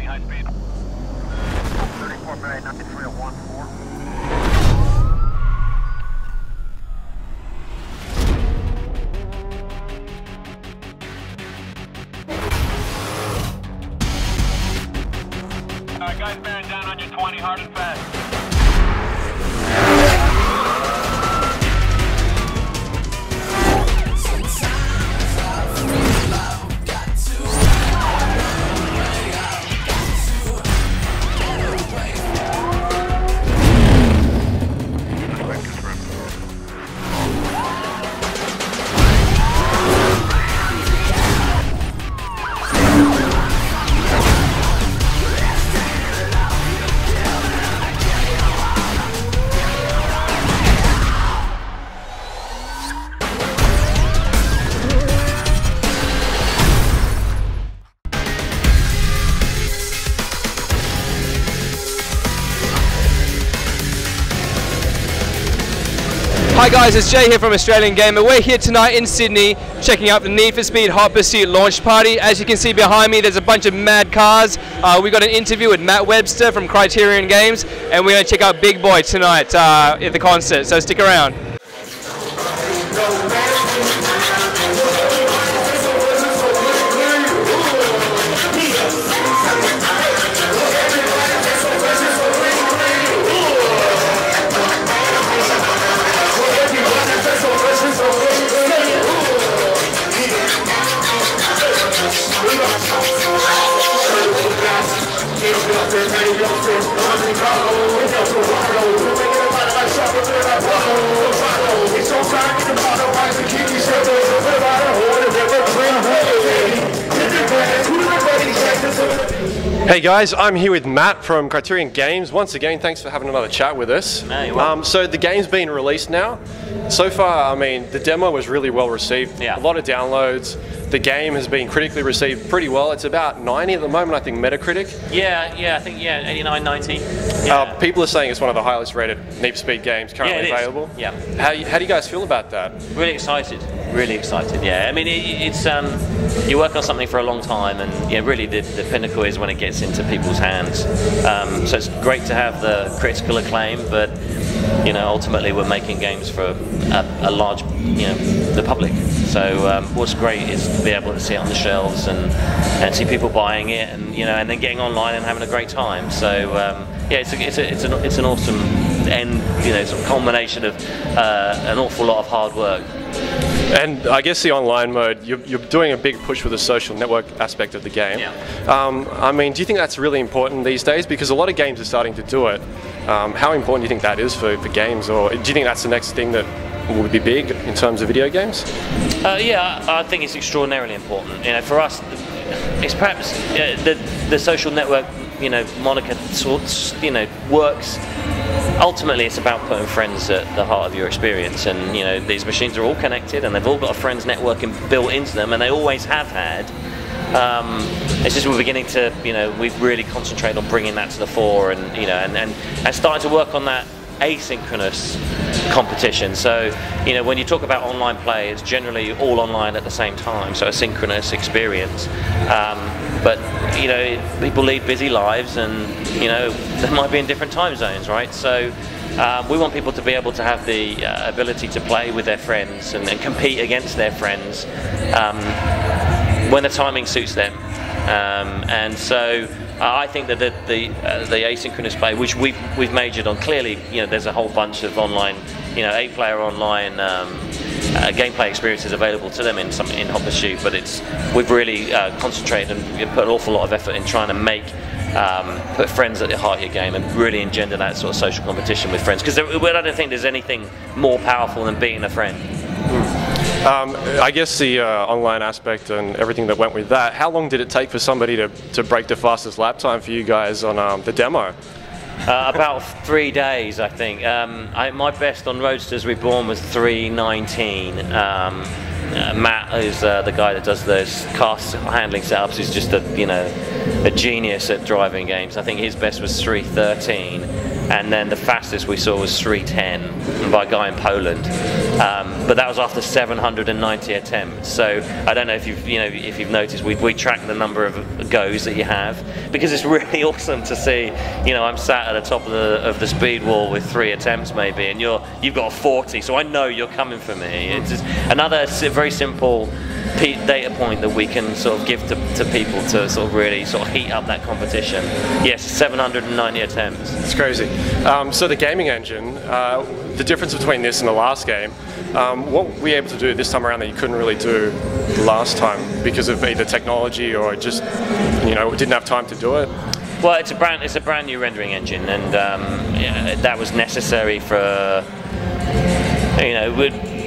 high speed. 34 minute 9314. Guys bearing down on your 20, hard and fast. Hi guys, it's Jay here from Australian Gamer. We're here tonight in Sydney checking out the Need for Speed Hot Pursuit launch party. As you can see behind me, there's a bunch of mad cars. We got an interview with Webster from Criterion Games, and we're going to check out Big Boi tonight at the concert, so stick around. Hey guys, I'm here with Matt from Criterion Games. Once again, thanks for having another chat with us. No, you're welcome. So the game's been released now. So far, I mean, the demo was really well received. Yeah. A lot of downloads. The game has been critically received pretty well. It's about 90 at the moment, I think, Metacritic. Yeah, I think 89, 90. Yeah. People are saying it's one of the highest rated Need for Speed games currently available. Yeah. How do you guys feel about that? Really excited. Really excited. Yeah. I mean, it's you work on something for a long time, and yeah, really the pinnacle is when it gets into people's hands. So it's great to have the critical acclaim, but you know, ultimately we're making games for a large, the public. So what's great is to be able to see it on the shelves and see people buying it, and and then getting online and having a great time. So yeah, it's an awesome end, sort of culmination of an awful lot of hard work. And I guess the online mode, you're doing a big push with the social network aspect of the game. Yeah. I mean, do you think that's really important these days? Because a lot of games are starting to do it. How important do you think that is for games? Or do you think that's the next thing that will be big in terms of video games? Yeah, I think it's extraordinarily important. For us, it's perhaps the social network, moniker works. Ultimately, it's about putting friends at the heart of your experience, and these machines are all connected, and they've all got a friends networking built into them, and they always have had. It's just we're beginning to, we've really concentrated on bringing that to the fore, and and starting to work on that asynchronous competition. So when you talk about online play, it's generally all online at the same time, so a synchronous experience. But people lead busy lives, and they might be in different time zones, right? So we want people to be able to have the ability to play with their friends and compete against their friends when the timing suits them. And so I think that the asynchronous play, which we've majored on, clearly, there's a whole bunch of online, 8-player online gameplay experiences available to them in Hot Pursuit, but we've really concentrated and put an awful lot of effort in trying to put friends at the heart of your game and really engender that sort of social competition with friends, because I don't think there's anything more powerful than being a friend. I guess the online aspect and everything that went with that, how long did it take for somebody to break the fastest lap time for you guys on the demo? About 3 days, I think. My best on Roadsters Reborn was 3:19. Matt, who's the guy that does those car handling setups, is just a genius at driving games. I think his best was 3:13, and then the fastest we saw was 3:10 by a guy in Poland. but that was after 790 attempts. So I don't know if you've noticed, we track the number of goes that you have, because it's really awesome to see. I'm sat at the top of the speed wall with 3 attempts maybe, and you've got 40, so I know you're coming for me. It's just another very simple data point that we can sort of give to people to sort of really sort of heat up that competition. Yes, 790 attempts. It's crazy. So the gaming engine, the difference between this and the last game, what were we able to do this time around that you couldn't really do last time because of either technology or just didn't have time to do it? Well, it's a brand new rendering engine, and that was necessary for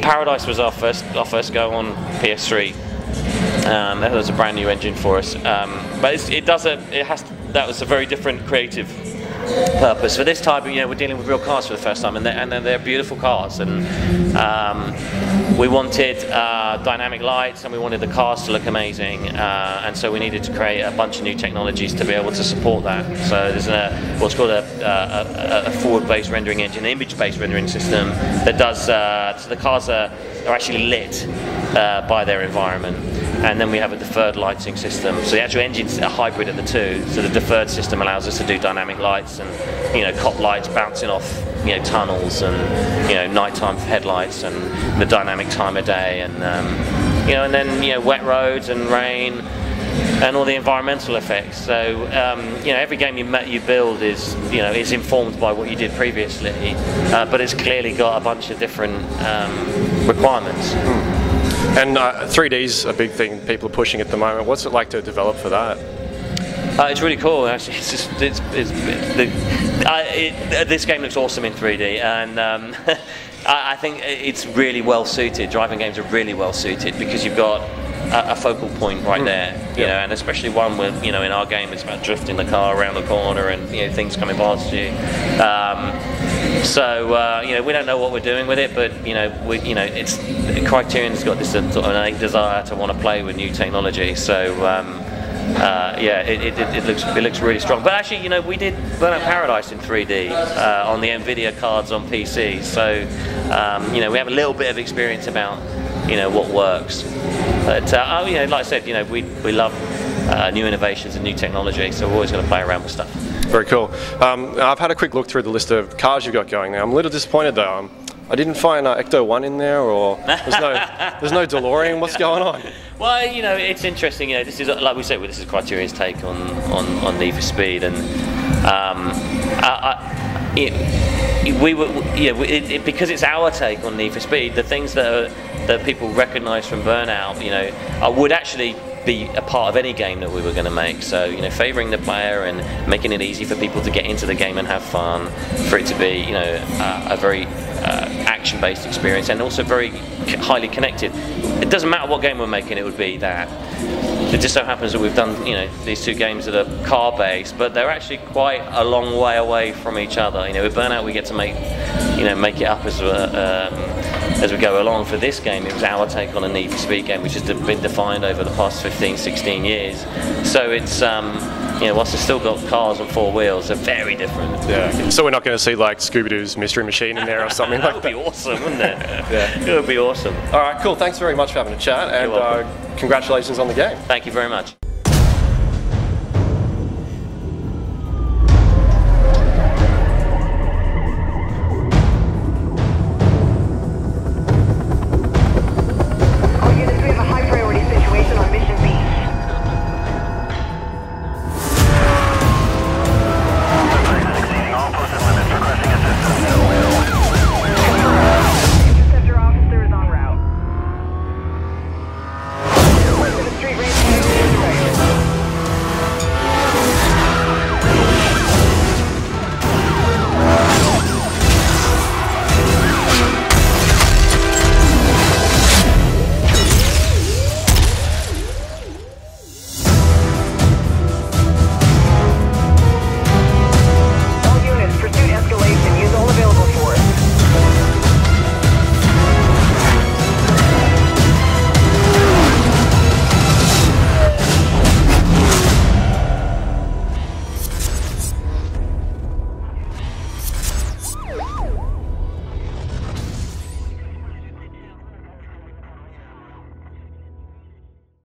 Paradise was our first go on PS3. That was a brand new engine for us, but that was a very different creative purpose. For this time, we're dealing with real cars for the first time, and they're beautiful cars, and we wanted dynamic lights, and we wanted the cars to look amazing, and so we needed to create a bunch of new technologies to be able to support that. So there's what's called a forward-based rendering engine, an image-based rendering system that does so the cars are actually lit by their environment. And then we have a deferred lighting system. So the actual engine's a hybrid of the two. So the deferred system allows us to do dynamic lights and cop lights bouncing off tunnels and nighttime headlights and the dynamic time of day and and then wet roads and rain and all the environmental effects. So every game you build is is informed by what you did previously, but it's clearly got a bunch of different requirements. And 3D's a big thing people are pushing at the moment. What's it like to develop for that? It's really cool. Actually, this game looks awesome in 3D, and I think it's really well suited. Driving games are really well suited because you've got a focal point right there, and especially one with in our game it's about drifting the car around the corner and things coming past you. So we don't know what we're doing with it, but it's Criterion's got this sort of innate desire to want to play with new technology. So it looks really strong. But actually, we did Burnout Paradise in 3D on the Nvidia cards on PC. So we have a little bit of experience about what works. But like I said, we love new innovations and new technology. So we're always going to play around with stuff. Very cool. I've had a quick look through the list of cars you've got going now. I'm a little disappointed though. I didn't find Ecto 1 in there, or there's no DeLorean. What's going on? Well, it's interesting. This is, like we said, this is Criterion's take on Need for Speed, and because it's our take on Need for Speed, the things that people recognise from Burnout, would actually be a part of any game that we were going to make. So favouring the player and making it easy for people to get into the game and have fun, for it to be a very action-based experience and also very highly connected. It doesn't matter what game we're making, it would be that. It just so happens that we've done these two games that are car-based, but they're actually quite a long way away from each other. With Burnout we get to make it up as we go along. For this game, it was our take on a Need for Speed game, which has been defined over the past 15, 16 years. So it's whilst it's still got cars on 4 wheels, they're very different. Yeah. So we're not going to see like Scooby-Doo's Mystery Machine in there or something like that? That would be awesome, wouldn't it? Yeah. It would be awesome. All right, cool. Thanks very much for having a chat, and congratulations on the game. Thank you very much.